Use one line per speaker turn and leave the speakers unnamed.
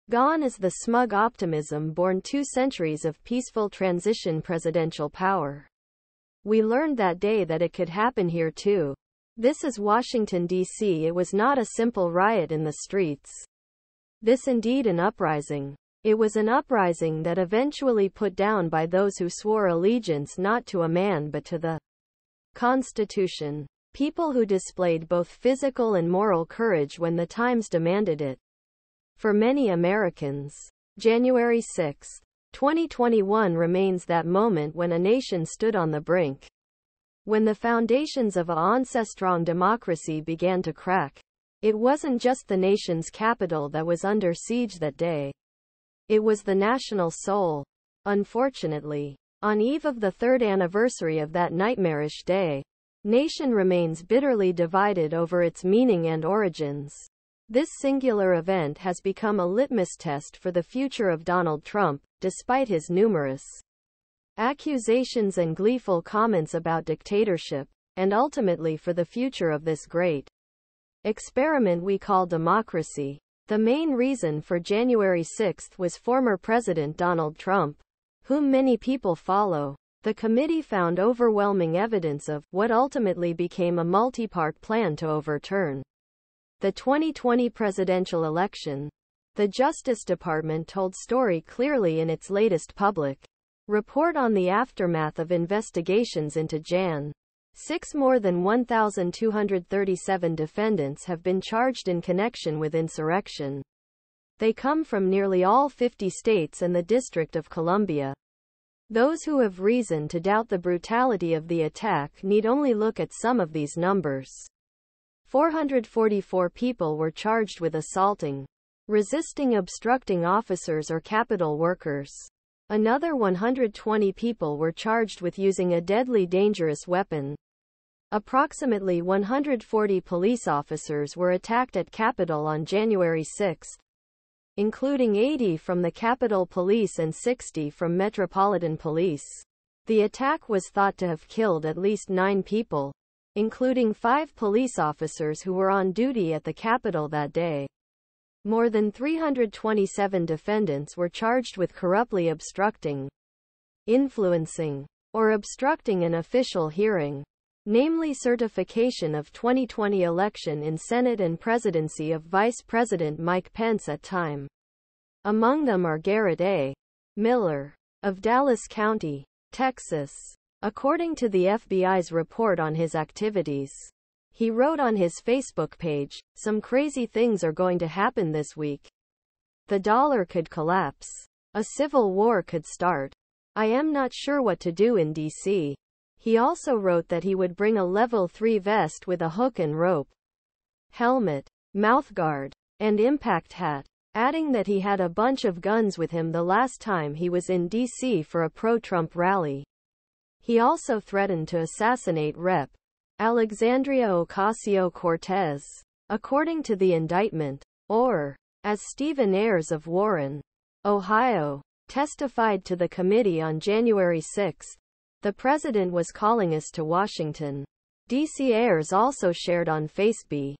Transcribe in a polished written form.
Gone is the smug optimism born 2 centuries of peaceful transition presidential power. We learned that day that it could happen here too. This is Washington, D.C. It was not a simple riot in the streets. This indeed an uprising. It was an uprising that eventually put down by those who swore allegiance not to a man but to the Constitution. People who displayed both physical and moral courage when the times demanded it. For many Americans, January 6, 2021 remains that moment when a nation stood on the brink. When the foundations of an ancestral democracy began to crack. It wasn't just the nation's capital that was under siege that day. It was the national soul. Unfortunately, on eve of the 3rd anniversary of that nightmarish day, nation remains bitterly divided over its meaning and origins. This singular event has become a litmus test for the future of Donald Trump, despite his numerous accusations and gleeful comments about dictatorship, and ultimately for the future of this great experiment we call democracy. The main reason for January 6 was former President Donald Trump, whom many people follow. The committee found overwhelming evidence of what ultimately became a multi-part plan to overturn the 2020 presidential election. The Justice Department told story clearly in its latest public report on the aftermath of investigations into Jan. 6 more than 1,237 defendants have been charged in connection with insurrection. They come from nearly all 50 states and the District of Columbia. Those who have reason to doubt the brutality of the attack need only look at some of these numbers. 444 people were charged with assaulting, resisting, obstructing officers or Capitol workers. Another 120 people were charged with using a deadly dangerous weapon. Approximately 140 police officers were attacked at Capitol on January 6, including 80 from the Capitol Police and 60 from Metropolitan Police. The attack was thought to have killed at least 9 people, including 5 police officers who were on duty at the Capitol that day. More than 327 defendants were charged with corruptly obstructing, influencing, or obstructing an official hearing, namely certification of 2020 election in Senate and presidency of Vice President Mike Pence at time. Among them are Garrett A. Miller, of Dallas County, Texas. According to the FBI's report on his activities, he wrote on his Facebook page, "Some crazy things are going to happen this week. The dollar could collapse. A civil war could start. I am not sure what to do in D.C." He also wrote that he would bring a level 3 vest with a hook and rope, helmet, mouthguard, and impact hat, adding that he had a bunch of guns with him the last time he was in D.C. for a pro-Trump rally. He also threatened to assassinate Rep. Alexandria Ocasio-Cortez. According to the indictment, or, as Stephen Ayers of Warren, Ohio, testified to the committee on January 6, the president was calling us to Washington, D.C. Ayers also shared on Facebook.